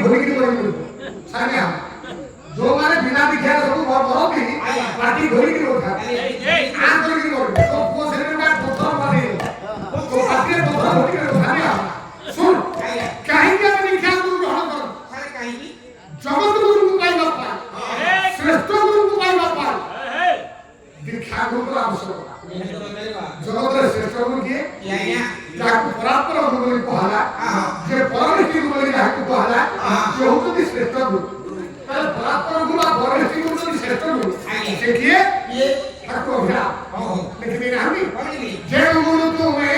ଧରିକି ରହିବୁ ସାଙ୍ଗେ ଯୋଉମାନେ ବିନା ଦୀକ୍ଷା ସବୁ ବରନ୍ତି ପାଟି ଧରିକି ରହୁଥାନ୍ତି ଆ ଧରିକି ରହିବୁ ତୋ ପୁଅ ସେରେ ପଥର ମାରି ତୋ ପାଟିରେ ପଥର ଧରିକି ରହୁଥାନ୍ତି ଶୁଣ କାହିଁକି ଆମେ ଦୀକ୍ଷା ଗୁରୁ ଗ୍ରହଣ କରୁ କାହିଁକି ଜଗତ ଗୁରୁଙ୍କୁ ପାଇବା ପାଇଁ ଶ୍ରେଷ୍ଠ ଗୁରୁଙ୍କୁ ପାଇବା ପାଇଁ ଦୀକ୍ଷା ଗୁରୁର ଆବଶ୍ୟକତା ଜଗତରେ ଶ୍ରେଷ୍ଠ ଗୁରୁ କିଏ ଯାହାକୁ ପରାତ୍ପର ଗୁରୁ ବୋଲି କୁହାଗଲା ଯେ ପରମେଷ୍ଠି ଗୁରୁ ବୋଲି ଯାହାକୁ କୁହାଗଲା ସେ ହେଉଛନ୍ତି ଶ୍ରେଷ୍ଠ ଗୁରୁ ତାହେଲେ ପରାତ୍ପର ଗୁରୁ ଆଉ ପରମେଷ୍ଠି ଗୁରୁ ଯଦି ଶ୍ରେଷ୍ଠ ଗୁରୁ ସେ କିଏ ଠାକୁର ଅଭିରାମ ଲେଖିଦେଇ ନାହାନ୍ତି ଯେଉଁ ଗୁରୁ ତୁମେ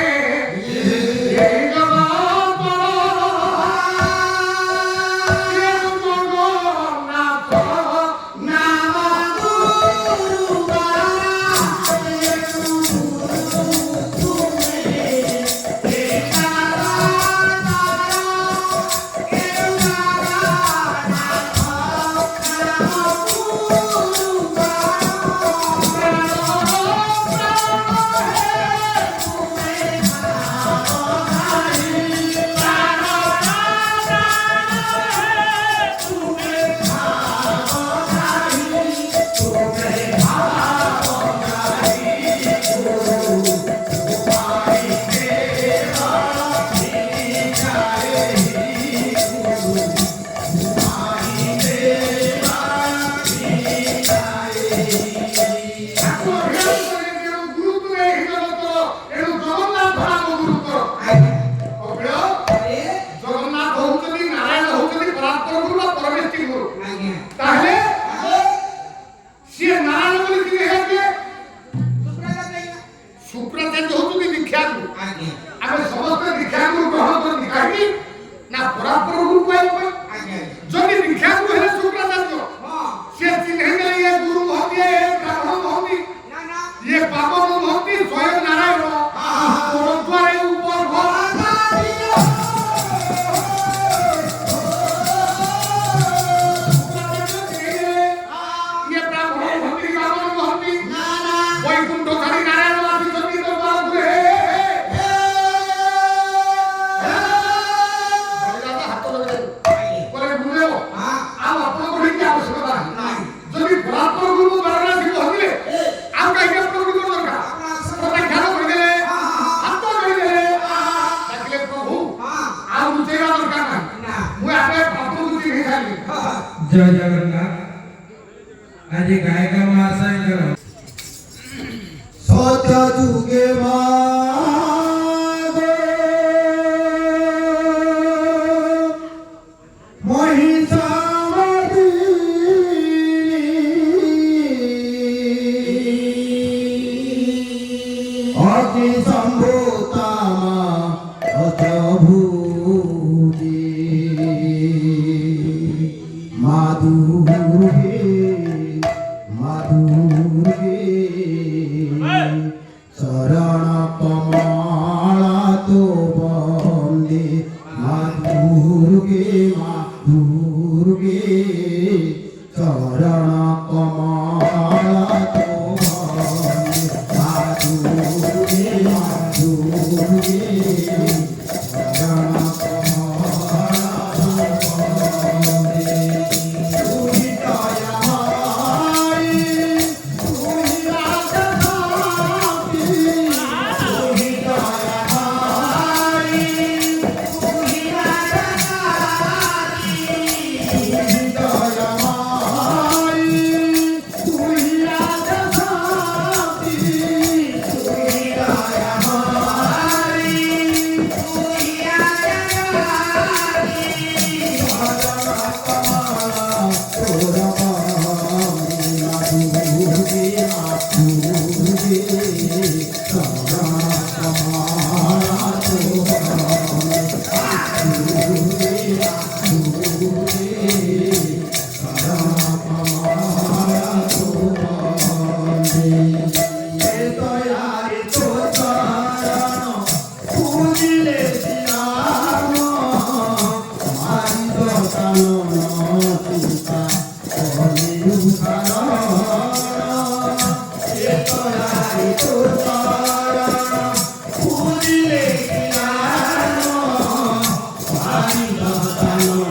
जय जगन्नाथ आज गायक महाशय सत्य जुगे अति संभूतामा अचभूति माधुर्ये शरण कमला तो वंदे माधुर्ये शरण कमला तो वंदे माधुर्ये शरण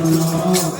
No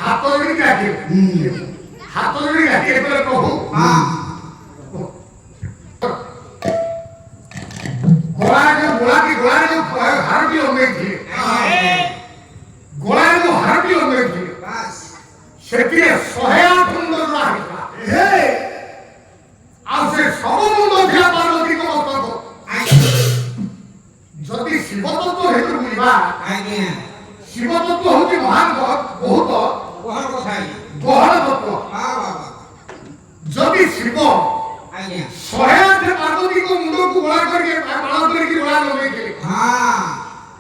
ହାତ ଯୋଡ଼ିକି ଡାକିବେ ହାତ ଯୋଡ଼ିକି ଡାକିବେ କହିଲେ ପ୍ରଭୁ ଗୋଳାରେ ଯୋଉ ହାରଟି ଲଗେଇଥିଲେ ଗୋଳାରେ ଯୋଉ ହାରଟି ଲଗେଇଥିଲେ ସେଥିରେ 108 ମୁଣ୍ଡ ରହିଥିଲା ଆଉ ସେ ସବୁ ମୁଣ୍ଡ ଥିଲା ପାର୍ବତୀଙ୍କ ମସ୍ତକ ଯଦି ଶିବତତ୍ଵ ହେତୁ ବୁଝିବା ଶିବତତ୍ଵ ହଉଛି ମହାନ ବହୁତ ଗହଳ ତତ୍ଵ ଯଦି ଶିବ 108 ପାର୍ବତୀଙ୍କ ମୁଣ୍ଡକୁ ଗୋଳା କରିକି ବାଳ କରିକି ଗୋଳା ଲଗେଇଥିଲେ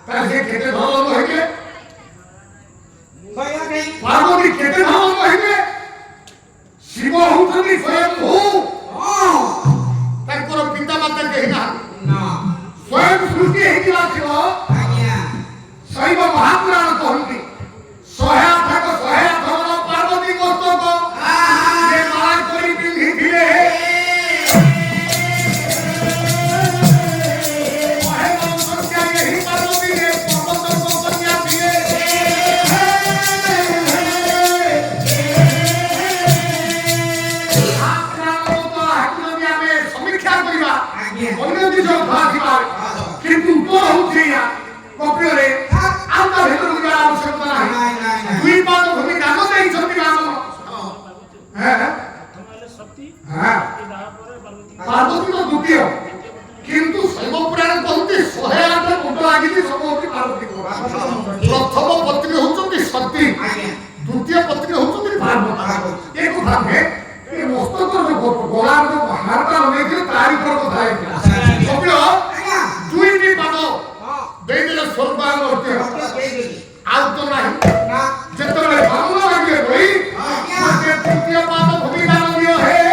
ତାହେଲେ ସେ କେତେ ଧନ ହେଇଥିଲେ ପାର୍ବତୀ କେତେ ଧନ ହେଇଥିଲେ ଶିବ ହଉଛନ୍ତି ସ୍ୱୟଂଭୂ ତାଙ୍କର ପିତା ମାତା କେହି ନାହାନ୍ତି ସ୍ୱୟଂ ସୃଷ୍ଟି ହେଇଥିବା ଶିବ ଶୈବ ମହାପୁରାଣ କହନ୍ତି 108 ପାର୍ବତୀ ମସ୍ତକ ସେ ମାଳା କରି ପିନ୍ଧିଥିଲେ কিন্তু উত্তর হচ্ছে কপিরে ଆଉ ତା ଭିତରକୁ ଯିବାର ଆବଶ୍ୟକତା ନାହିଁ ଦୁଇ ପାଦ ଭୂମି କାମ ଦେଇଛନ୍ତି ରାମ ପାର୍ବତୀ ତ ଦ୍ୱିତୀୟ କିନ୍ତୁ ଶୈବ ପୁରାଣ କହନ୍ତି 108 ମୁଣ୍ଡ ଲାଗିଛି ସବୁ ହଉଛି ପାର୍ବତୀ ପ୍ରଥମ ପତ୍ନୀ ହଉଛନ୍ତି ସତୀ ଦ୍ୱିତୀୟ ପତ୍ନୀ ହଉଛନ୍ତି ପାର୍ବତୀ ଏ କଥା ନୁହେଁ ଏ ମସ୍ତକର ଯୋଉ ଗୋଳାର ଯୋଉ ହାରଟା ଲଗେଇଥିଲେ ତାରି ଉପର କଥା ହେଇଥିଲା କପିଳ ଦୁଇଟି ପାଦ ଦେଇଦେଲେ ସ୍ୱର୍ଗ ମୂର୍ତ୍ତି ଆଉ ତ ନାହିଁ ଯେତେବେଳେ ବାମୁଣ ଲାଗିବେ ବହି ତୃତୀୟ ପାଦ ଭୂମିକା ଦିଅ ହେ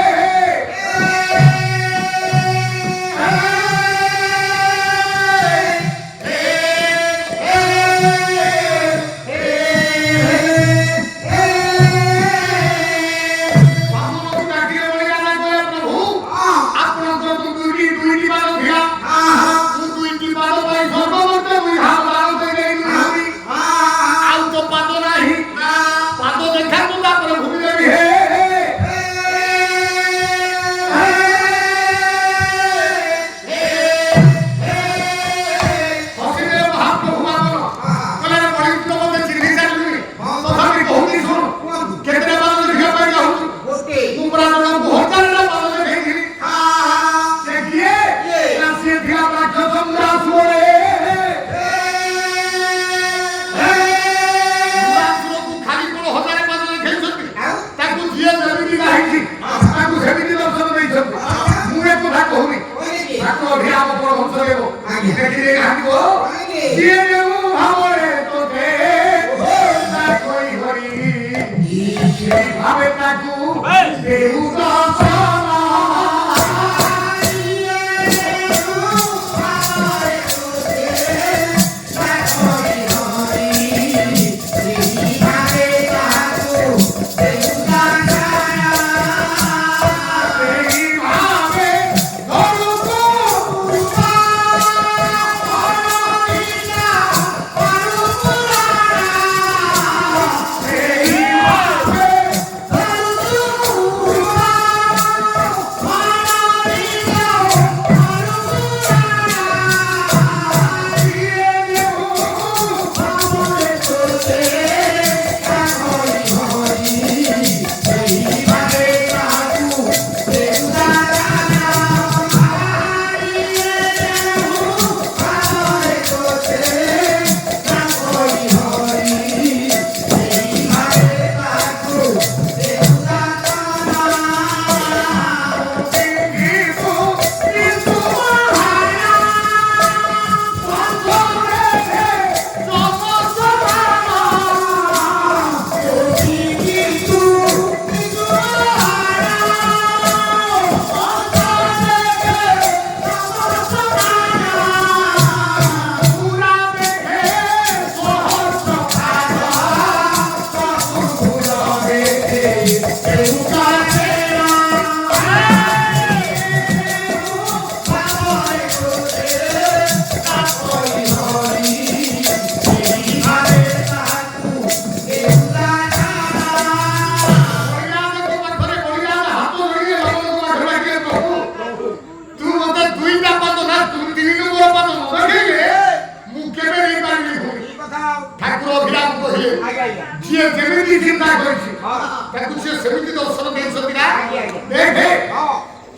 ସେମିତି ଚିନ୍ତା କରିଛି ହଁ ତାକୁ ସେ ସେମିତି ଦର୍ଶନ ଦେଇଛନ୍ତି ନା ଆଜ୍ଞା ଆଜ୍ଞା ଦେଖେ ହଁ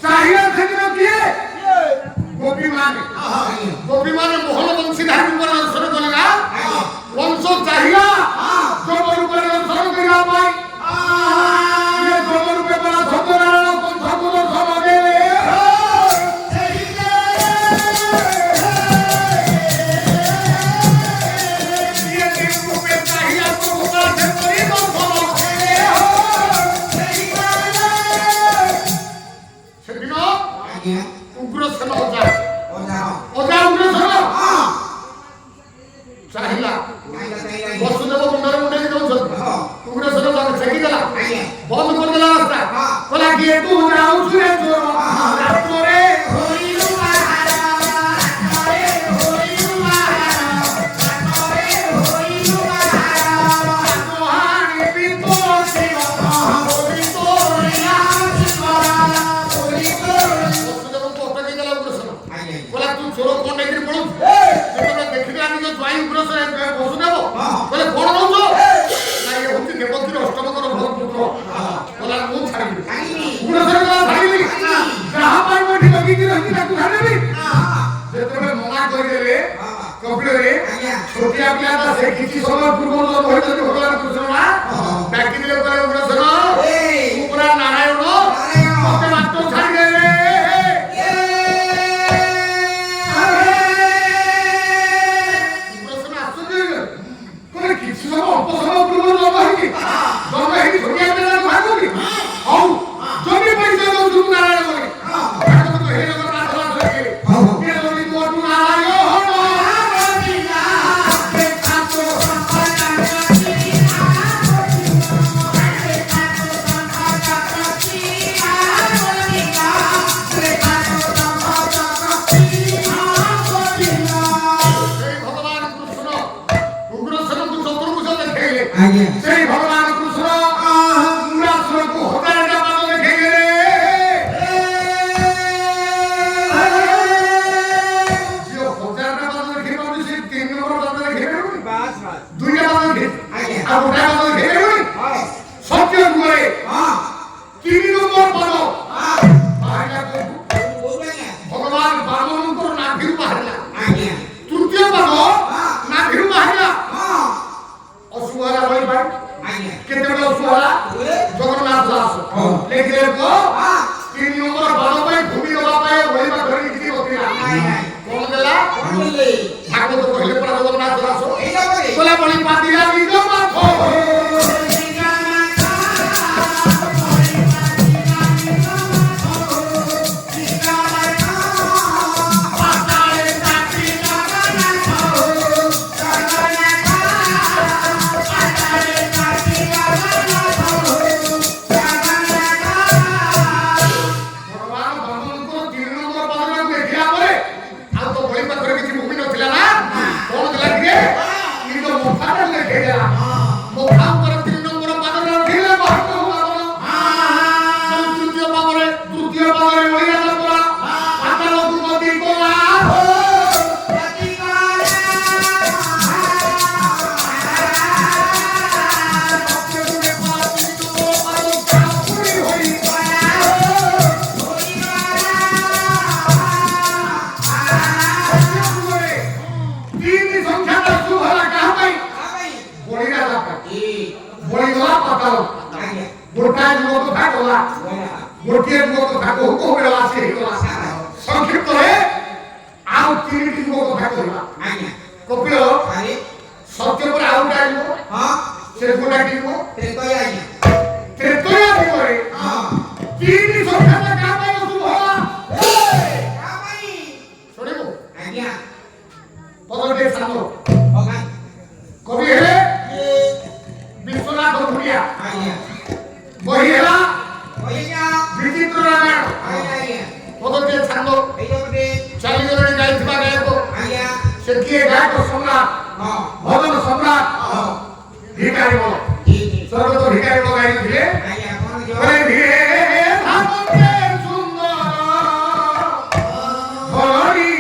ଚାହିଁଲା ସେଦିନ କିଏ କିଏ ଗୋପୀମାନେ ଆଜ୍ଞା ଗୋପୀମାନେ ମୋହନ ବଂଶୀଧାରୀଙ୍କର ଦର୍ଶନ କଲେ ନା ଆଜ୍ଞା ବଂଶ ଚାହିଁଲା ଯୋଗ ରୂପରେ ଦର୍ଶନ କରିବା ପାଇଁ ଇଏ ଯୋଗ ରୂପେ ପରା ସତ୍ୟନାରାୟଣ ପନ୍ଥକୁ ଦର୍ଶନ ଦେଲେ ଇଏ ରୂପେ ଚାହିଁଲା ପ୍ରଭୁଙ୍କ ସେପରି ଦର୍ଶନ ଦେଲେ ସେଦିନ ଆଜ୍ଞା ଉଗ୍ରସେନ ଅଜା ଓଜା ଅଜା ଉଗ୍ରସେନ ହଁ ଚାହିଁଲା ଆଜ୍ଞା ଆଜ୍ଞା ବସୁଦେବ ମୁଣ୍ଡରେ ମୁଣ୍ଡେଇ ଦଉଛନ୍ତି ହଁ ଉଗ୍ରସେନ ତାକୁ ଛେକିଦେଲା ଆଜ୍ଞା ବନ୍ଦ କରିଦେଲା ରାସ୍ତା ହଁ କହିଲା କିଏ ତୁ ଯାଉଛୁ ରେ ଚୋର ରାତ୍ରରେ ହୋଇଲୁ ବାହାର ରାତରେ ହୋଇଲୁ ବାହାର ରାତରେ ହୋଇଲୁ ବାହାର ମହାଣି ବିତୋର ଶିବ ବୋଲି ତୋରିଲା ଶିବରା ବୋଲି ତୋରିଲା ବସୁଦେବଙ୍କୁ ଅଟକେଇ ଦେଲା ଉଗ୍ରସେନ ଆଜ୍ଞା କହିଲା ତୁ ଚୋର କଣ ନେଇକିରି ପଳଉଛୁ ଯେତେବେଳେ ଦେଖିଲା ନିଜ ଜ୍ୱାଇଁ ଉଗ୍ରସେନ ବସୁଦେବ କହିଲେ କଣ ରହୁଛ ନା ଇଏ ହଉଛି ଦେବକୀର ଅଷ୍ଟମଙ୍କର ଭଲ ପୁତ୍ର କହିଲା ମୁଁ ଛାଡ଼ିବି କାହିଁକି ଉଗ୍ରସେନ କହିଲା ଛାଡ଼ିବି ଯାହା ପାଇଁ ମୁଁ ଏଠି ଲଗିକି ରହିଛି ତାକୁ ଛାଡ଼ିବି ଯେତେବେଳେ ମନା କରିଦେଲେ କପିଳରେ ଛୋଟିଆ ପିଲାଟା ସେ କିଛି ସମୟ ପୂର୍ବରୁ ଜନ୍ମ ହୋଇଛନ୍ତି ଭଗବାନ କୃଷ୍ଣ ନା ଡାକିଦେଲେ କହିଲେ ଉଗ୍ରସେନ ତୁ ପୁରା ନାରାୟଣ ମତେ ମାତ୍ର ଛାଡ଼ିଦେଲେ ଉଗ୍ରସେନ ଆଶ୍ଚର୍ଯ୍ୟ ହେଇଗଲେ କହିଲେ କିଛି ସମୟ ଅଳ୍ପ ସମୟ ପୂର୍ବରୁ ଜନ୍ମ ହେଇଛି ଛୋଟିଆ ପିଲାଟା ଭାଗନ୍ତି ହଉ ଜମି ପଇସା ଦଉଛୁ ନାରାୟଣ ବୋଲି ଭାଗବତ ହେ ଜଗନ୍ନାଥ ଦାସ ଲେଖିଲେ କିଏ ଯଦି ମୋଠୁ ନାରାୟଣ ସେଇ ଭଗବାନ କୃଷ୍ଣ ଉଗ୍ରସେନଙ୍କୁ ଚତୁର୍ଭୁଜ ଦେଖେଇଲେ ଆଜ୍ଞା ସେଇ ଭଗବାନ କୃଷ୍ଣ ଉଗ୍ରାସୁରକୁ ହଜାରଟା ପାଦ ଦେଖେଇଲେ ଯିଏ ହଜାରଟା ପାଦ ଦେଖେଇ ପାରୁଛି ସେ 3 ନମ୍ବର ପାଦ ଦେଖେଇ ପାରିବନି ବାସ୍ ବାସ୍ 2ଟା ପାଦ ଦେଖେଇ ଆଜ୍ଞା ଆଉ 1ଟା ପାଦ ଦେଖେଇ ପାରିବନି ହଁ ସତ୍ୟ ଯୁଗରେ ହଁ 3 ନମ୍ବର ପାଦ ହଁ ବାହାରିଲା କୋଉଠୁ? ବୋଲ ଆଜ୍ଞା ଭଗବାନ ବାମନଙ୍କର ନାଭିରୁ ବାହାରିଲା ଆଜ୍ଞା ତୃତୀୟ ପାଦ ନାଭିରୁ ବାହାରିଲା ହଁ ଅଶୁଭ ହେଲା ରହିପାରେ ଆଜ୍ଞା କେତେବେଳେ ଅଶୁଭ ହେଲା ଜଗନ୍ନାଥ ଦାସ ଲେଖିଲେ ପୁଅ 3 ନମ୍ବର ପାଦ ପାଇଁ ଭୂମି ଦେବା ପାଇଁ ବଳିବା ଧରି କିଛି ନଥିଲା କଣ ଦେଲା କହିଲେ ଭାଗବତ କହିଲେ ପରା ଜଗନ୍ନାଥ ଦାସ ଏଇଟା ପରେ କହିଲା ବଳି ପାତିଲା ନିଜ ପାଖ ଭଗବାନ ବାମନଙ୍କର 3 ନମ୍ବର ପାଦକୁ ଦେଖିଲା ପରେ ଆଉ ତ ବଳି ପାଖରେ କିଛି ଭୂମି ନଥିଲା ନା କଣ ଦେଲା ଟିକେ ନିଜ ମଥାଟା ଦେଖେଇଦେଲା ମଥା ଉପରେ 3 ନମ୍ବର ପାଦରେ ରଖିଲେ ବାହାରକୁ ବାମନ ତୃତୀୟ ପାଦରେ ବଳି ହେଲା ପରା ପାତାଳକୁ ଗତି କଲା ତିନି ସଂଖ୍ୟାଟା ଶୁଭ ହେଲା କାହା ପାଇଁ ବଳିଗଲା ବଳିଗଲା ପାତାଳ ଗୋଟାଏ ଯୁଗ କଥା ଗଲା ଗୋଟିଏ ଯୁଗ କଥା କହୁ କହୁ ବେଳେ ଆସି ହେଇଗଲା ସଂକ୍ଷିପ୍ତରେ ଆଉ 3ଟି ଯୁଗ କଥା କହିବା କପିଳ ସତ୍ୟ ପରେ ଆଉ ଗୋଟାଏ ଯୁଗ ସେ ଗୋଟାଏ ଯୁଗ ତ୍ରେତୟା ଯୁଗରେ 3 ସଂଖ୍ୟାଟା କାହା ପାଇଁ ଶୁଭ ହେଲା ଶୁଣିବୁ ପଦଟେ ଛାଡ଼ କବି ହେଲେ ବିଶ୍ୱନାଥ ଭୂରିଆ ବହି ହେଲା ବିଚିତ୍ର ରାମାୟଣ ପଦଟେ ଛାଡ଼ ଚାଲିଗଲେଣି ଯାଇଥିବା ଗାୟକ ସେ କିଏ ଗାୟକ ସମ୍ରାଟ ଭଜନ ସମ୍ରାଟ ଭିକାରୀ ବଳ ସ୍ୱର୍ଗତ ଭିକାରୀ ବଳ ଗାଇଥିଲେ କହିଲେ ଧୀରେ ଭାବନ୍ତେ ସୁନ୍ଦର ହରି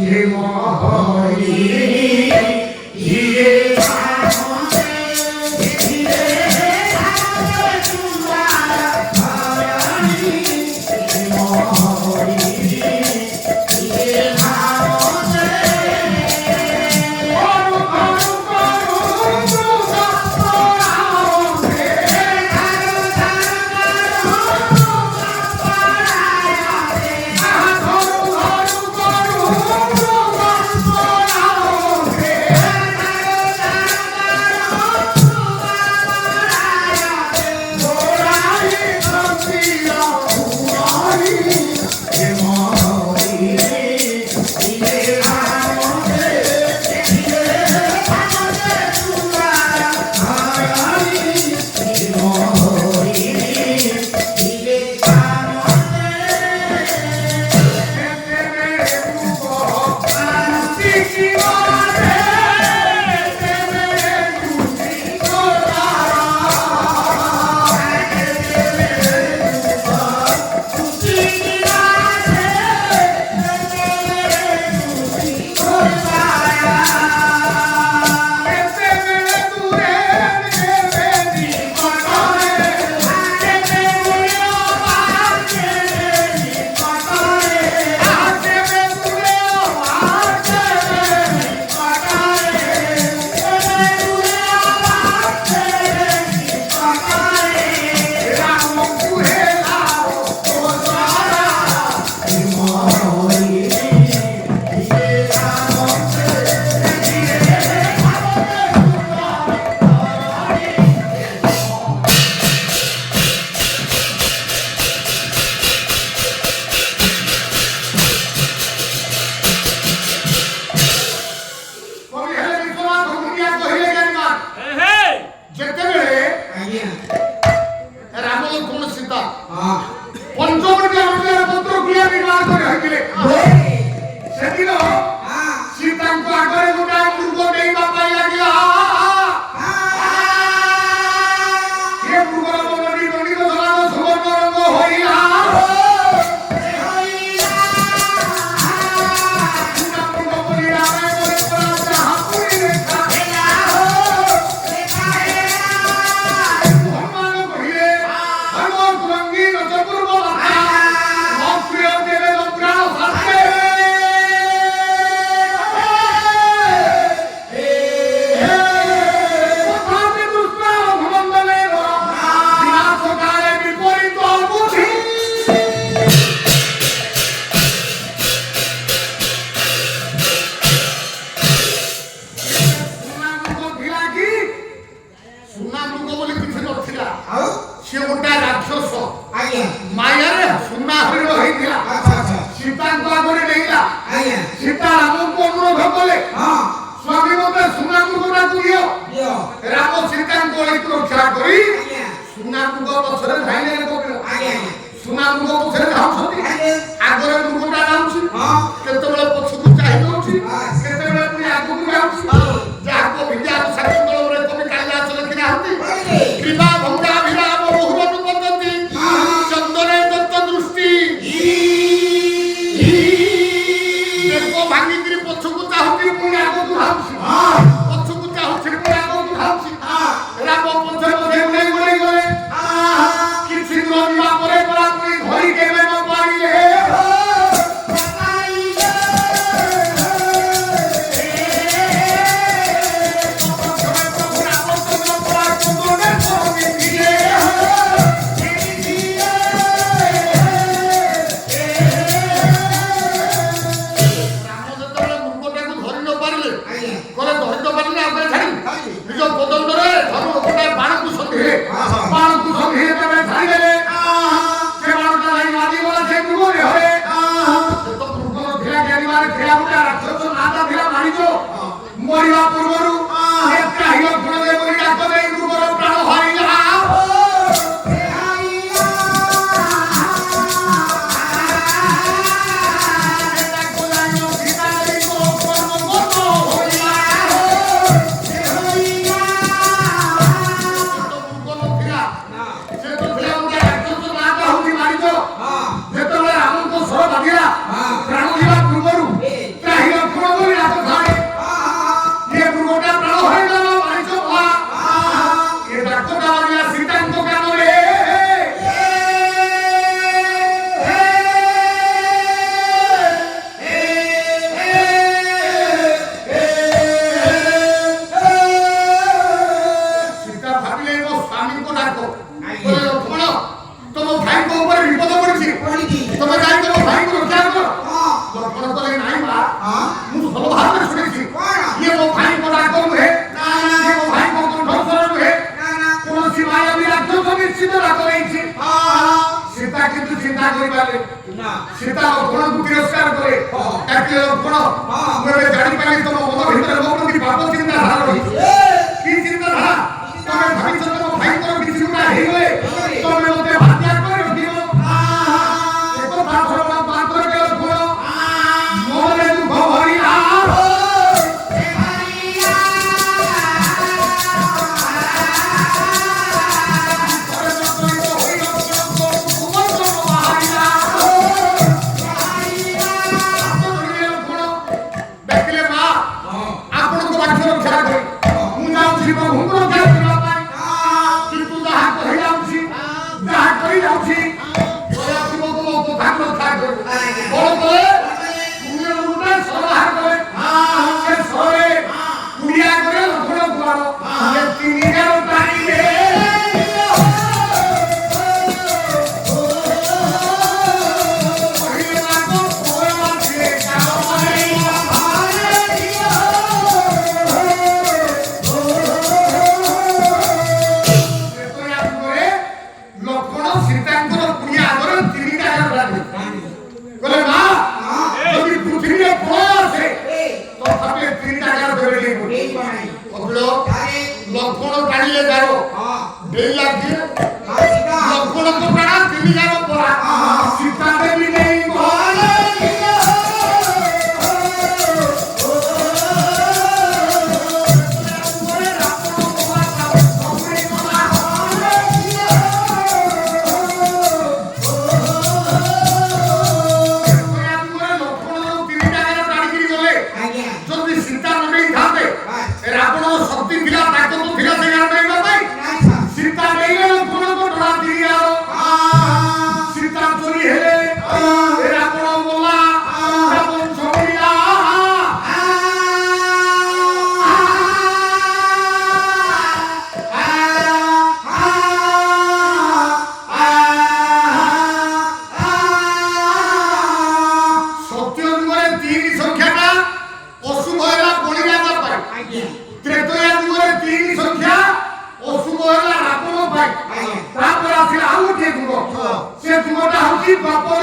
ଇଏ ମହରି ଇଏ ଭାବନ୍ତେ ଆଜ୍ଞା ରାମ ଲକ୍ଷ୍ମଣ ସୀତା ହଁ ପଞ୍ଚବଟୀ ଅରଣ୍ୟରେ ପତ୍ର କ୍ରିୟା ନିର୍ମାଣ କରି ରହିଥିଲେ ସେଦିନ ସୀତାଙ୍କ ଆଗରେ ଗୋଟାଏ ମୃଗ ଡେଇଁବା ପାଇଁ ଲାଗିଲା ଏ ମୃଗର ମଣ୍ଡି ଦଣ୍ଡିତ ସମାନ ସୁବର୍ଣ୍ଣ ରଙ୍ଗ ହୋଇଲା ମୃଗ ବୋଲି ରାମେ କରି ପରାଜା ହାପୁଡ଼ି ରେଖା ହନୁମାନ କହିଲେ ହନୁମାନ ରଙ୍ଗୀନ ଚତୁର୍ଭ ମାତା ମୋ ପ୍ରିୟ ଦେବେ ପ୍ରାଣ ସାଥେ ତଥାପି ଦୁଷ୍ଟ ଭମଣ୍ଡଳେର ବିନାଶ କାଳେ ବିପରୀତ ବୁଦ୍ଧି ସୁନା ମୃଗ ଥିଲା କି ସୁନା ମୃଗ ବୋଲି କିଛି ନଥିଲା ଆଉ ସେ ଗୋଟା ରାକ୍ଷସ ଆଜ୍ଞା ମାୟାରେ ସୁନା ହରିଣ ହେଇଥିଲା ଆଚ୍ଛା ଆଚ୍ଛା ସୀତାଙ୍କ ଆଗରେ ଡେଇଁଲା ଆଜ୍ଞା ସୀତା ରାମଙ୍କୁ ଅନୁରୋଧ କଲେ ହଁ ସ୍ୱାମୀ ମତେ ସୁନା ମୃଗଟାକୁ ଦିଅ ଦିଅ ରାମ ସୀତାଙ୍କ ଅଳିକୁ ରକ୍ଷା କରି ଆଜ୍ଞା ସୁନା ମୃଗ ପଛରେ ଧାଇଲେ କବିର ଆଜ୍ଞା ସୁନା ମୃଗ ପଛରେ ଧାଉଛନ୍ତି ଆଜ୍ଞା ଆଗରେ ମୃଗଟା ଯାଉଛି ହଁ କେତେବେଳେ ପଛକୁ ଚାହିଁ ଦଉଛି କେତେବେଳେ ପୁଣି ଆଗକୁ ଯାଉଛି ଯାହାକୁ ବିଦ୍ୟାର ଶାକୁନ୍ଦଳରେ କବି କାଳିଦାସ ଲେଖି ନାହାନ୍ତି କ୍ରୀଡ଼ା ଭଙ୍ଗା ବିରାମ ମୁହୁରକୁ ବଦନ୍ତି ଚନ୍ଦନେ ଦତ୍ତ ଦୃଷ୍ଟି ବେକ ଭାଙ୍ଗିକିରି ପଛକୁ ଚାହୁଁଛି ପୁଣି ଆଗକୁ ଧାଉଛି ପଛକୁ ଚାହୁଁଛି ପୁଣି ଆଗକୁ ଧାଉଛି ରାମ ପଛରେ ପଛେ ଉଡ଼େଇ ଉଡ଼େଇ ଗଲେ କିଛି ଦୂର ଯିବା ପରେ ପରାପୁରି ଧରି କେବେ ନ ପାରିଲେ ପ୍ରଭୁ ରାମଚନ୍ଦ୍ର ପରାକ୍ରମରେ ପହଞ୍ଚିଥିଲେ। ରାମ ଯେତେବେଳେ ମୃଗଟାକୁ ଧରି ନ ପାରିଲେ ଆଜ୍ଞା କହିଲେ ଧରି ନ ପାରିଲେ ଆମେ ଛାଡ଼ି ଛାଡ଼ି। ନିଜ କୋଦଣ୍ଡରେ ଧନୁ ଗୋଟାଏ ବାଣକୁ ସନ୍ଧିଲେ ବାଣକୁ ସନ୍ଧିଲେ ତମେ ଛାଡ଼ିଦେଲେ ସେ ବାଣଟା ଯାଇ ବାଜିଗଲା ସେ ମୃଗ ଦେହରେ ସେ ତ ମୃଗ ନଥିଲା ଜ୍ଞାନୀମାନେ ଥିଲା ଗୋଟେ ରାକ୍ଷସ ନାଟା ଥିଲା ମାରିଛ ମରିବା ପୂର୍ବରୁ ତ୍ରାହି ଲକ୍ଷଣ ଦେ ବୋଲି ଡାକ ଦେଇ ମୃଗର ପ୍ରାଣ ହରିଲା ଯେତେବେଳେ ରାମଙ୍କ ସ୍ୱର ବାଜିଲା ପ୍ରାଣ ଯିବା ପୂର୍ବରୁ ତ୍ରାହି ଲକ୍ଷଣ ବୋଲି ଡାକ ଥାଏ ये मृगटा प्राण हरिला मारिच भला ये डाकटा बाजिला सीताଙ୍କ କାନରେ सीता भाबिले ମୋ ସ୍ୱାମୀଙ୍କ ଡାକ କହିଲେ ଲକ୍ଷ୍ମଣ ତମ ଭାଇଙ୍କ ଉପରେ ବିପଦ ପଡ଼ିଛି ପଡ଼ିଛି ତମେ ଯାଇ ତମ ଭାଇଙ୍କୁ ରକ୍ଷା କର ହଁ ଲକ୍ଷ୍ମଣ କହିଲେ ନାଇଁ ମା ହଁ ମୁଁ ଭଲ ଭାବରେ ଶୁଣିଛି କଣ ଇଏ ମୋ ଭାଇଙ୍କ ଡାକ ନୁହେଁ ଇଏ ମୋ ଭାଇଙ୍କ କଣ୍ଠସ୍ୱର ନୁହେଁ ନା କୌଣସି ମାୟାବୀ ରାକ୍ଷସ ନିଶ୍ଚିତ ଡାକ ନେଇଛି ସୀତା କିନ୍ତୁ ଚିନ୍ତା କରିପାରିଲେ ନା ସୀତା ଲକ୍ଷ୍ମଣଙ୍କୁ ତିରସ୍କାର କରେ ଡାକିଲେ ଲକ୍ଷ୍ମଣ ମୁଁ ଏବେ ଜାଣିପାରିଲି ତମ ମନ ଭିତରେ ମୋ ପ୍ରତି ପାପ ଚିନ୍ତାଧାରା ରହିଛି କି ଚିନ୍ତାଧାରା ତମେ ଭାବିଛ ତମ ଭାଇଙ୍କର କିଛି ଗୁଣା ହେଇଗଲେ ତମେ ମୋତେ ହତ୍ୟା କରି ରଖିବ ଏକଥା ଶୁଣ ମାତ୍ର ଲକ୍ଷ୍ମଣ ମନରେ ଦୁଃଖ ଭରିଲା ଡାକିଲେ ମା ଆପଣଙ୍କ ବାକ୍ୟ ରକ୍ଷା କରି ଦେଇ ଲାଗି ହଁ ସୀତା ଲକ୍ଷ ଲକ୍ଷ ପ୍ରାଣ ତିନି ଗାର ପରା ସୀତା ଦେବୀ ନେଇ ଗଲେ ଆଜ୍ଞା ଯଦି ସୀତା ନେଇ ଥାନ୍ତେ ରାବଣ ଶକ୍ତି ଥିଲା ତାକତ ଥିଲା ସେ ଗାର ନେଇବା ପାଇଁ ନାଇଁ ସାର୍ ସୀତା ନେଇଗଲେ ଲକ୍ଷ୍ମଣଙ୍କ ଡରା ତିନି ଗାର ସୀତା ଚୋରି ହେଲେ ରାବଣ ବୋଲା ରାବଣ ଛମିଲା ସତ୍ୟ ଯୁଗରେ ତିନି ସଂଖ୍ୟାଟା ଅଶୁଭ ହେଲା ବଳିରାଜା ପାଇଁ ଆଜ୍ଞା ତ୍ରେତୟା ଯୁଗରେ ତିନି ସଂଖ୍ୟା ଅଶୁଭ ହେଲା ରାବଣ ପାଇଁ ଆଜ୍ଞା ତାପରେ ଆସିଲା ଆଉ ଗୋଟିଏ ଯୁଗ ସେ ଯୁଗଟା ହଉଛି ଦ୍ୱାପର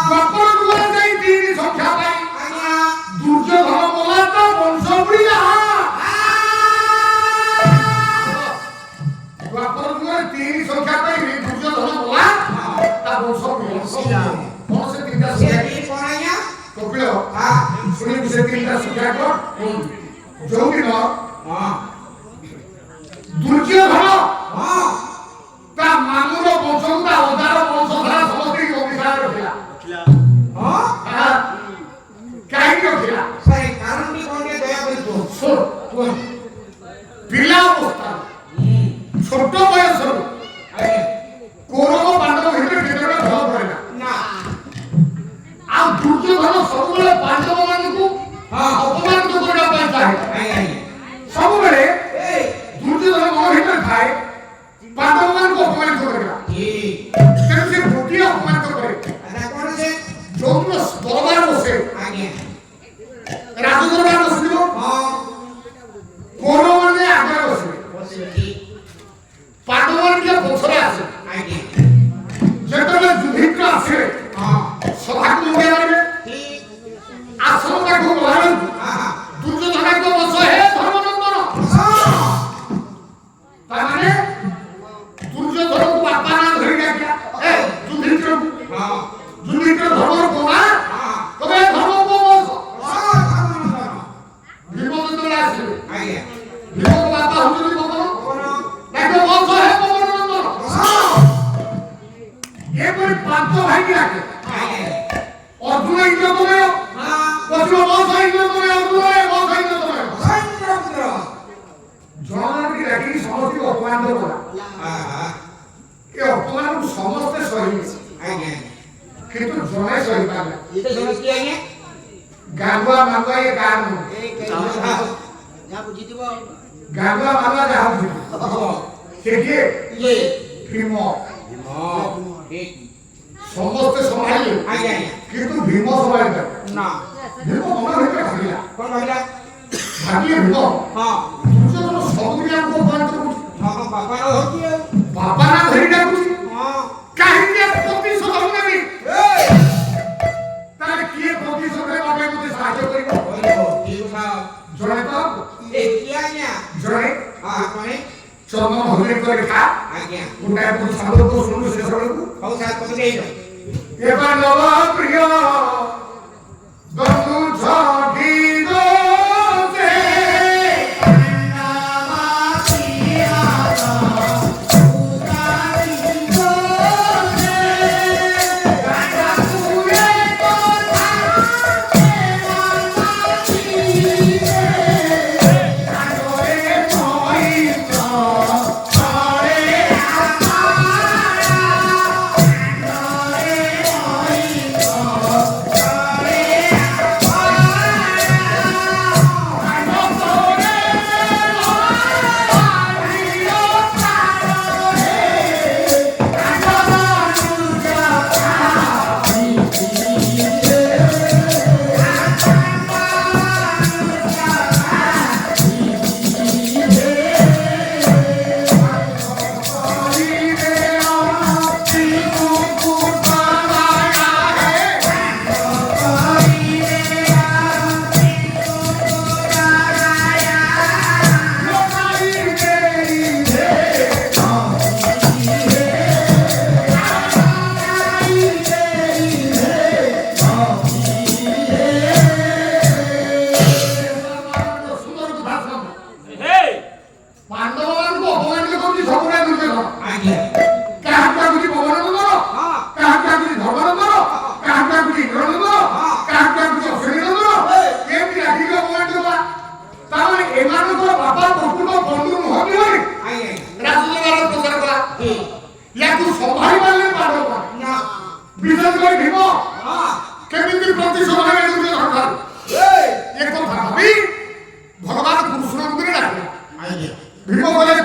ଦ୍ୱାପର ଯୁଗରେ ସେଇ ତିନି ସଂଖ୍ୟା ପାଇଁ ଆଜ୍ଞା ଦୁର୍ଯ୍ୟୋଧନ ବୋଲା ତ ବଂଶ ବୁଡ଼ିଲା ଦ୍ୱାପର ଯୁଗରେ ତିନି ସଂଖ୍ୟା ପାଇଁ ଦୁର୍ଯ୍ୟୋଧନ ବୋଲା ତା ବଂଶ ବୁଡ଼ିଲା କଣ ସେ ତିନିଟା ସେ ସଂଖ୍ୟା ବି କଣ ଆଜ୍ଞା କପିଳ ହଁ ଶୁଣିବୁ ସେ ତିନିଟା ସଂଖ୍ୟା କଣ ଯୋଉଦିନ ହଁ ଦୁର୍ଯ୍ୟୋଧନ ହଁ ତା ମାମୁର ବଂଶକୁ ତା ଅଜାର ବଂଶ ଧାରା ସମସ୍ତଙ୍କୁ ଅଭିଶାପ ରଖିଲା ହଁ କାହିଁକି ରଖିଲା ସାର୍ କାରଣଟି କଣ ଟିକେ ଦୟା କରି କୁହ ଶୁଣ କୁହନ୍ତୁ ପିଲା ଅବସ୍ଥା ଛୋଟ ବୟସରୁ ଆଜ୍ଞା କୌରବ ପାଣ୍ଡବ ଭିତରେ କେତେବେଳେ ଭଲ ପଡେନା ନା ଆଉ ଦୁର୍ଯ୍ୟୋଧନ ସବୁବେଳେ ପାଣ୍ଡବ ମାନଙ୍କୁ ହଁ ଅପମାନିତ କରିବା ପାଇଁ ଚାହେଁ ଆଜ୍ଞା ଆଜ୍ଞା ସବୁବେଳେ ଏଇ ଦୁର୍ଯ୍ୟୋଧନ ମନ ଭିତରେ ଥାଏ ପାଣ୍ଡବ ମାନଙ୍କୁ ଅପମାନିତ କରିବା ଠିକ ତେଣୁ ସେ ଗୋଟିଏ ଅପମାନିତ କରେ ଆଚ୍ଛା କଣ ସେ ଯୋଉଦିନ ଦରବାର ବସେ ଆଜ୍ଞା ରାଜଦରବାର ବସିବ ହଁ କୌରବମାନେ ଆଗରେ ବସିବେ ବସିବ ଠିକ ପାଣ୍ଡବମାନେ ଟିକେ ପଛରେ ଆସିବେ ଆଜ୍ଞା ଯେତେବେଳେ ଯୁଧିଷ୍ଠିର ଆସିବେ ହଁ ସଭାକୁ ମୁଣ୍ଡିଆ ମାରିବେ ଠିକ ଆସନ ପାଖକୁ ଗଲାବେଳକୁ ହଁ ଦୁର୍ଯ୍ୟୋଧନଙ୍କ ବଂଶ ହେ ଧର୍ମନନ୍ଦନ ହଁ ତାମାନେ ଦୁର୍ଯ୍ୟୋଧନକୁ ବାପା ନାଁ ଧରି ଡାକିଲା ଏ ଯୁଧିଷ୍ଠିରକୁ ହଁ ଯୁଧିଷ୍ଠିର ଧର୍ମର କୋଣା ହଁ ତବେ ଧର୍ମ ବଂଶ ହଁ ଧର୍ମନନ୍ଦନ ଭୀମ ଯେତେବେଳେ ଆସିବେ ଆଜ୍ଞା ଭୀମଙ୍କ ବାପା ହଉଛନ୍ତି ପବନ କଣ ତାଙ୍କ ବଂଶ ହେ ପବନନନ୍ଦନ ହଁ ଏପରି ପାଞ୍ଚ ଭାଇକି ଡାକେ ଆଜ୍ଞା ଅର୍ଜୁନ ଇନ୍ଦ୍ରତମୟ ହଁ ପଶ୍ଚିମ ବଂଶ ଇନ୍ଦ୍ରତମୟ ଅର୍ଜୁନ ଏ ବଂଶ ଇନ୍ଦ୍ରତମୟ ସୈନ୍ୟପୁତ୍ର ଜଣମାନଙ୍କୁ ଡାକିକି ସମସ୍ତଙ୍କୁ ଅପମାନିତ କଲା ଆହା ଏ ଅପମାନକୁ ସମସ୍ତେ ସହିବେ ଆଜ୍ଞା କିନ୍ତୁ ଜଣେ ସହିପାରିଲା ସେ ଜଣ କି ଆଜ୍ଞା ଗାଣ୍ଡୁଆ ମାଣ୍ଡୁଆ ଏ ଗାଁ ନୁହଁ ଯାହା ବୁଝିଥିବ ଗାଣ୍ଡୁଆ ମାଣ୍ଡୁଆ ଯାହା ବୁଝିବ ହବ ସେ କିଏ ଇଏ ଭୀମ ହଁ ଠିକ ସମସ୍ତେ ସମ୍ଭାଳିଲେ ଆଜ୍ଞା ଆଜ୍ଞା କିନ୍ତୁ ଭୀମ ସମ୍ଭାଳିଲେ ନା ଭୀମ ମନ ଭିତରେ ଭାବିଲା କଣ କହିଲା ଭାବିଲେ ଭୀମ ହଁ ଦୁର୍ଯ୍ୟୋଧନ ସବୁ ପିଲାଙ୍କୁ ଅପମାନିତ କରୁଛି ହଁ ହଁ ବାପା ନ ହଉଛି ଆଉ ବାପା ନା ଧରି ଡାକୁଛି ହଁ କାହିଁକି ଏ ପ୍ରତିଶୋଧ ନେବି ଏଇ ତାହେଲେ କିଏ ପ୍ରତିଶୋଧରେ ବାପା ମୋତେ ସାହାଯ୍ୟ କରିବ କହିବ ଠିକ କଥା ଜଣେ ତ ଏ କି ଆଜ୍ଞା ଜଣେ ହଁ କଣେ ଚନ୍ଦନ ହଜୁରୀ କରି ଖା ଆଜ୍ଞା ଗୋଟାଏ ପୁଅ ସାଧୁକୁ ଶୁଣୁ ଶେଷ ବେଳକୁ ହଉ ସାର୍ କତ ଦେଇଛ এবার নব প্রিয় বন্ধু ঝটি দোষে আ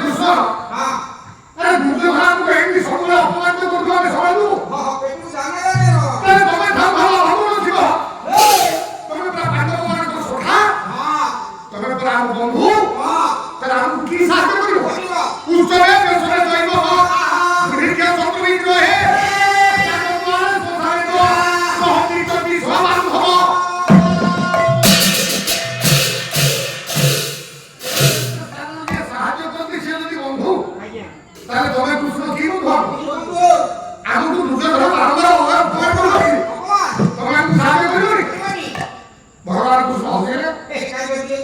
କୃଷ୍ଣ ହଁ ଆରେ ଦୁର୍ଯ୍ୟୋଧନକୁ ଏମିତି ସବୁବେଳେ ଅପମାନିତ କରୁଥିବ ଆମେ ସମାଜକୁ ହଁ ପେଟୁ ଜାନେ ରେ ଆରେ ତମେ ଥାଉ ଭଲ ଭାବୁନଥିବ ତମେ ପୁରା ପାଣ୍ଡବମାନଙ୍କର ସଖା ହଁ ତମେ ପୁରା ଆମ ବନ୍ଧୁ ହଁ ତାହେଲେ ଆମକୁ କି ସାହାଯ୍ୟ କରିବ କରିବ ଉଚ୍ଚରେ ବେଶରେ ଜୈବ ବୃଦ୍ଧିକ୍ଷ ଶତ୍ରୁମିତ୍ର ହେ ଜାଗଦ୍ୱାର ସଂସାରିତ ସହତିକଟି ସବାରୁହ ସାହାଯ୍ୟ କରନ୍ତି ସେ ଯଦି ବନ୍ଧୁ ଆଜ୍ଞା ତାହେଲେ ତମେ କୃଷ୍ଣ କି ବନ୍ଧୁ ବନ୍ଧୁ ଆମକୁ ଦୁର୍ଯ୍ୟୋଧନ ବାରମ୍ବାର ଅପମାନ କରୁଛି ଭଗବାନ ତମେ ଆମକୁ ସାହାଯ୍ୟ କରିବନି କରିବନି ଭଗବାନ କୃଷ୍ଣ ହସିଲେ ଏ କାଇ କରିବେ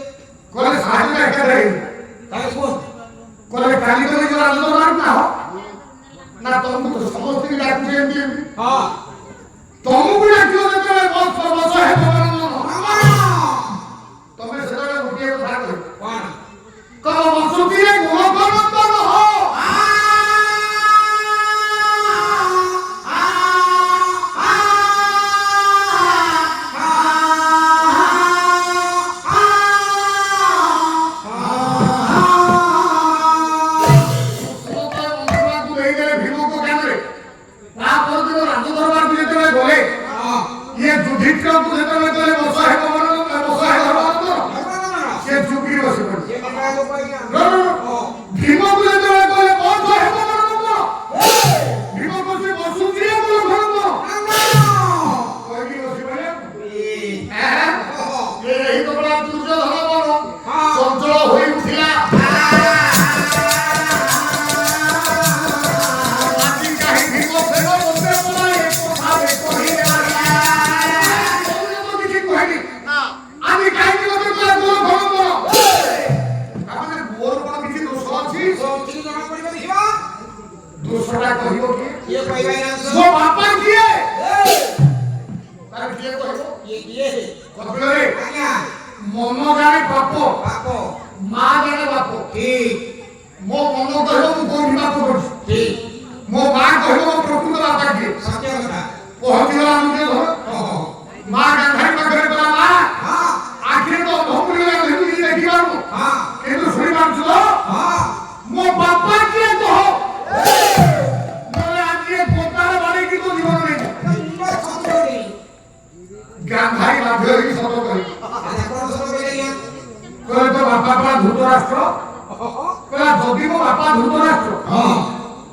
କହିଲେ ସାହାଯ୍ୟ ଏକାଥରେ ତାହେଲେ କୁହ କହିଲେ କାଲି କରି ଯୋଉ ଆଲୋଚନା ନା ହୋ ନା ତମକୁ ତ ସମସ୍ତଙ୍କୁ ଡାକୁଛି ଏମିତି ଏମିତି ହଁ ତମକୁ ଡାକିବ ଯେତେବେଳେ ବସ ହେବ ଭଗବାନ ତମେ ସେତେବେଳେ ଗୋଟିଏ କଥା କହିବ କଣ କହ ବସୁତିରେ ଗୁଣକନନ୍ଦନ ହୋ ये युधिष्ठिर को जेतले गले बसा है बसा है धर्मानंद से चुकी बसी पड़ी ये मका को पाइया भीम को जेतले गले बसा है धर्मानंद भीम को से बसुची है बोल धर्म कोई की बसी पड़े ये यही तो बड़ा दुर्योधन बोलो चंचल होई उठिला आदि काहे भीम से न बोलते बोला एक কথা कहि আমি কাইনি মতে করে বলো ঘন বলো আমাদের মোর কোন কিছু দোষ আছে সবকিছু জমা করিব দেখিবা দোষটা কহিব কি ये কইবাই না মো বাপা কিয়ে তার কিয়ে কহিব ये किए কতলে রে আজ্ঞা মন জানে বাপ বাপ মা জানে বাপ ঠিক মো মন কহিব মু কোন বাপ করছি ঠিক মো মা কহিব মো প্রকৃত বাপা কিয়ে সত্য কথা পহଞ୍ଚି গলা আমি ধর মা গান্ধারী পাখরে বলা মা हां আখিরে তো ভকুলি লাগি দেখি দেখি পারবো हां কিন্তু শুনি পারছো তো हां ମୋ ବାପା କିଏ କହ ନହେଲେ ଆଜି ଏ ପୋତାର ବାଡି କିନ୍ତୁ ଜୀବନ ନେଇ नंबर कंट्रोल ଗାନ୍ଧାରୀ ବାଧ୍ୟ ହେଇକି ସତ କହିଲେ ଆଜ୍ଞା କୋନ ସତ କହିଲେ କହିଲେ ତୋ ବାପା ପରା ଧୃତରାଷ୍ଟ୍ର କହିଲା ଯଦି ମୋ ବାପା ଧୃତରାଷ୍ଟ୍ର हां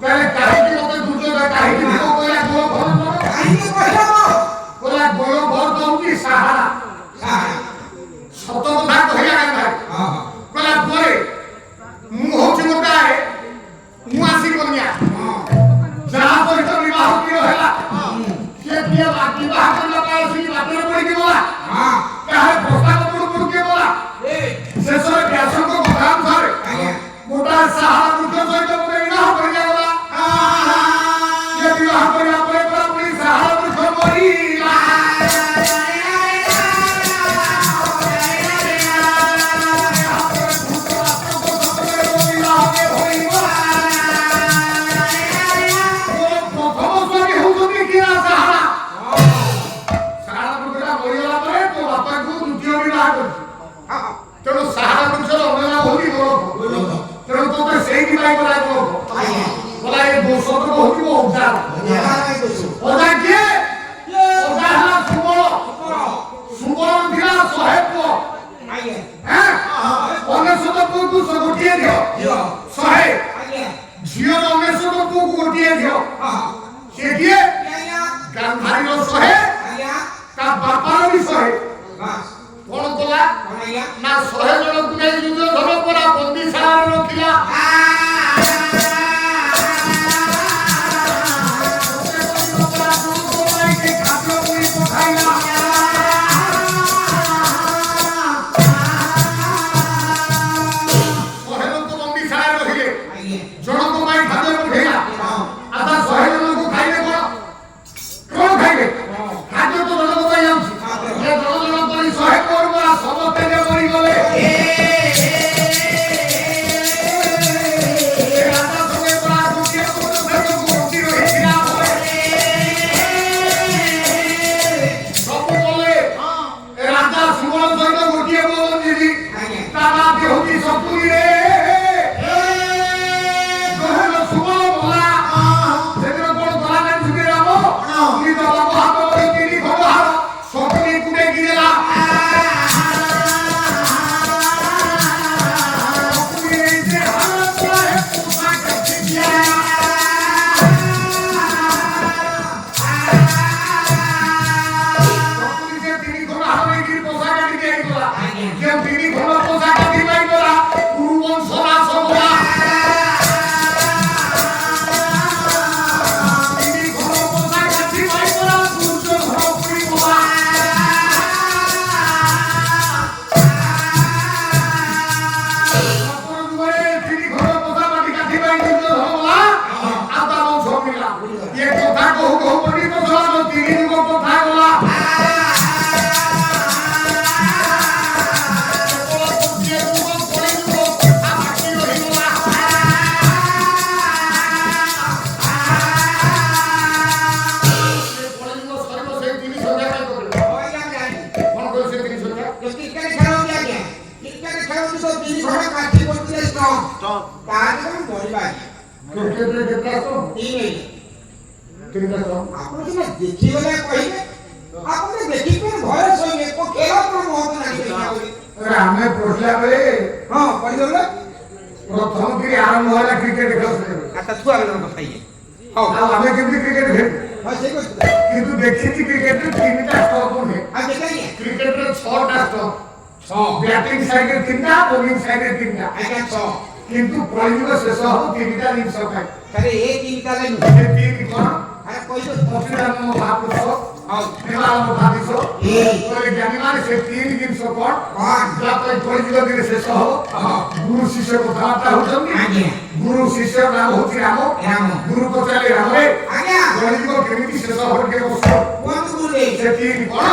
ତାହେଲେ କାହିଁକି ମତେ ଦୁର୍ଯ୍ୟୋଧନ କାହିଁକି ଭୀମ କହିଲା ଗୋଳ ଭର କାହିଁକି କହିଲା କହିଲା ଗୋଳ ଭର ଦଉଛି ସାହାରା ସାହା ସତ କଥା କହିଲା ଗାନ୍ଧାରୀ हां କହିଲା ପରେ ମୁଁ ହଉଛି ଗୋଟାଏ ମୁଁ ଆସି କନ୍ୟା ଯାହା ସହିତ ବିବାହ ପ୍ରିୟ ହେଲା କିଏ କିଏ ବିବାହ କରିବା ପାଇଁ ଆସିକି ବାଟରେ ପଡ଼ିକି ଗଲା हां କାହାର ପ୍ରସ୍ତାବ ପୂର୍ବରୁ କିଏ ଗଲା ଏ ଶେଷରେ ବ୍ୟାସଙ୍କ କଥା ଅନୁସାରେ ଆଜ୍ଞା ଗୋଟାଏ ସାହାରା ବୃକ୍ଷ ସହିତ ଗୋଟେ ବିବାହ କରିଗଲା କିଏ ବିବାହ କରିବା ପରେ ପୁଣି ସାହାରା ବୃକ୍ଷ ମରିଲା ତେଣୁ ସାହାରା ବୃକ୍ଷର ଅମେଲା ହଉଛି ଗୋଲକ ତେଣୁ ତୋତେ ସେଇଥି ପାଇଁ ଗଲା ଗୋଲକ ଗଲା ଏ ଦୋଷ ତ ହଉଛି ମୋ ଅଜା ଅଜା କିଏ ଅଜା ହେଲା ସୁବଳ ସୁବଳ ଥିଲା 100 ପୁଅ ଅନେଶତ ପୁଅକୁ ଗୋଟିଏ ଝିଅ 100 ଝିଅର ଅନେଶତ ପୁଅକୁ ଗୋଟିଏ ଝିଅ ସେ କିଏ ଗାନ୍ଧାରୀର 100 ତା ବାପାର ବି 100 କଣ କଲା ନା 100 ଜଣକୁ ନେଇ ଦୁର୍ଯ୍ୟୋଧନ ପରା ବନ୍ଦୀଶାଳାରେ ରଖିଲା ଜଣଙ୍କ ପାଇଁ ଖାଦ୍ୟ ପଠେଇଲା ଆଉ ତା 100 ଜଣଙ୍କୁ ଖାଇବେ କଣ ଖାଇବେ ଖାଦ୍ୟ ତ ଜଣଙ୍କ ପାଇଁ ଆଉଛି ଜଣ ଜଣ କରି 100 ପର୍ବ ସମସ୍ତେ ଯେ ମରିଗଲେ ରାଜା ସଙ୍ଗେ ପରା ଗୋଟିଏ ପଦ ଭେଦକୁ ବଞ୍ଚି ରହିଥିଲା ସବୁ ଗଲେ ରାଜା ସୁବଳ ସହିତ ଗୋଟିଏ ପୁଅ ବଞ୍ଚିଛି ତା ନାଁ ହେଉଛି ସତୁରି ରେ କହିବା କ୍ରିକେଟରେ କେତେ ଆସ ତିନି ତିନିଟା ଆସ ଆପଣ ସିନା ଦେଖିଗଲେ କହିବେ ଆପଣ ଦେଖିବେ ଘରେ ଶୋଇବେ କୋ ଖେଳ କଣ ମହତ୍ଵ ନାହିଁ ଆମେ ପଢିଲା ବେଳେ ହଁ ପଢିଦେଲେ ପ୍ରଥମ କରି ଆରମ୍ଭ ହେଲା କ୍ରିକେଟ ଖେଳ ଆଚ୍ଛା ଛୁଆ ବେଳର କଥା ଇଏ ହଉ ଆଉ ଆମେ କେମିତି କ୍ରିକେଟ ଖେଳୁ ହଁ ଠିକ ଅଛି କିନ୍ତୁ ଦେଖିଛି କ୍ରିକେଟରେ ତିନିଟା ଷ୍ଟମ୍ପ ନୁହେଁ ଆଉ ଦେଖିଲେ କ୍ରିକେଟରେ 6ଟା ଷ୍ଟମ୍ପ ଛଅ ବ୍ୟାଟିଂ ସାଇଡରେ 3ଟା ବୋଲିଂ ସାଇଡରେ 3ଟା ଆଜ୍ଞା ଛଅ କିନ୍ତୁ ପହିଲ ଶେଷ ହବ 3ଟା ଜିନିଷ ପାଇଁ ତାରେ ଏ ତିନିଟା ଲାଇନ୍ ସେ ତିନି କଣ ଆରେ କହିଦେ ପଛୁରାମ ମହାପୁରୁଷ ହଉ ହେଲାମ ଭାବିଷ କହିଲେ ଜ୍ଞାନୀମାନେ ସେ ତିନି ଜିନିଷ କଣ ଯାହା ପାଇଁ ପହିଲ ଦିନ ଶେଷ ହବ ଗୁରୁ ଶିଷ୍ୟ କଥାବାର୍ତ୍ତା ହଉଛନ୍ତି ଆଜ୍ଞା ଗୁରୁ ଶିଷ୍ୟ ନାମ ହଉଛି ରାମ ରାମ ଗୁରୁ ପଚାରିଲେ ରାମରେ ଆଜ୍ଞା କଳିଯୁଗ କେମିତି ଶେଷ ହବ ଟିକେ ବସ କୁହନ୍ତୁ ଗୁରୁଦେବ ସେ ତିନି କଣ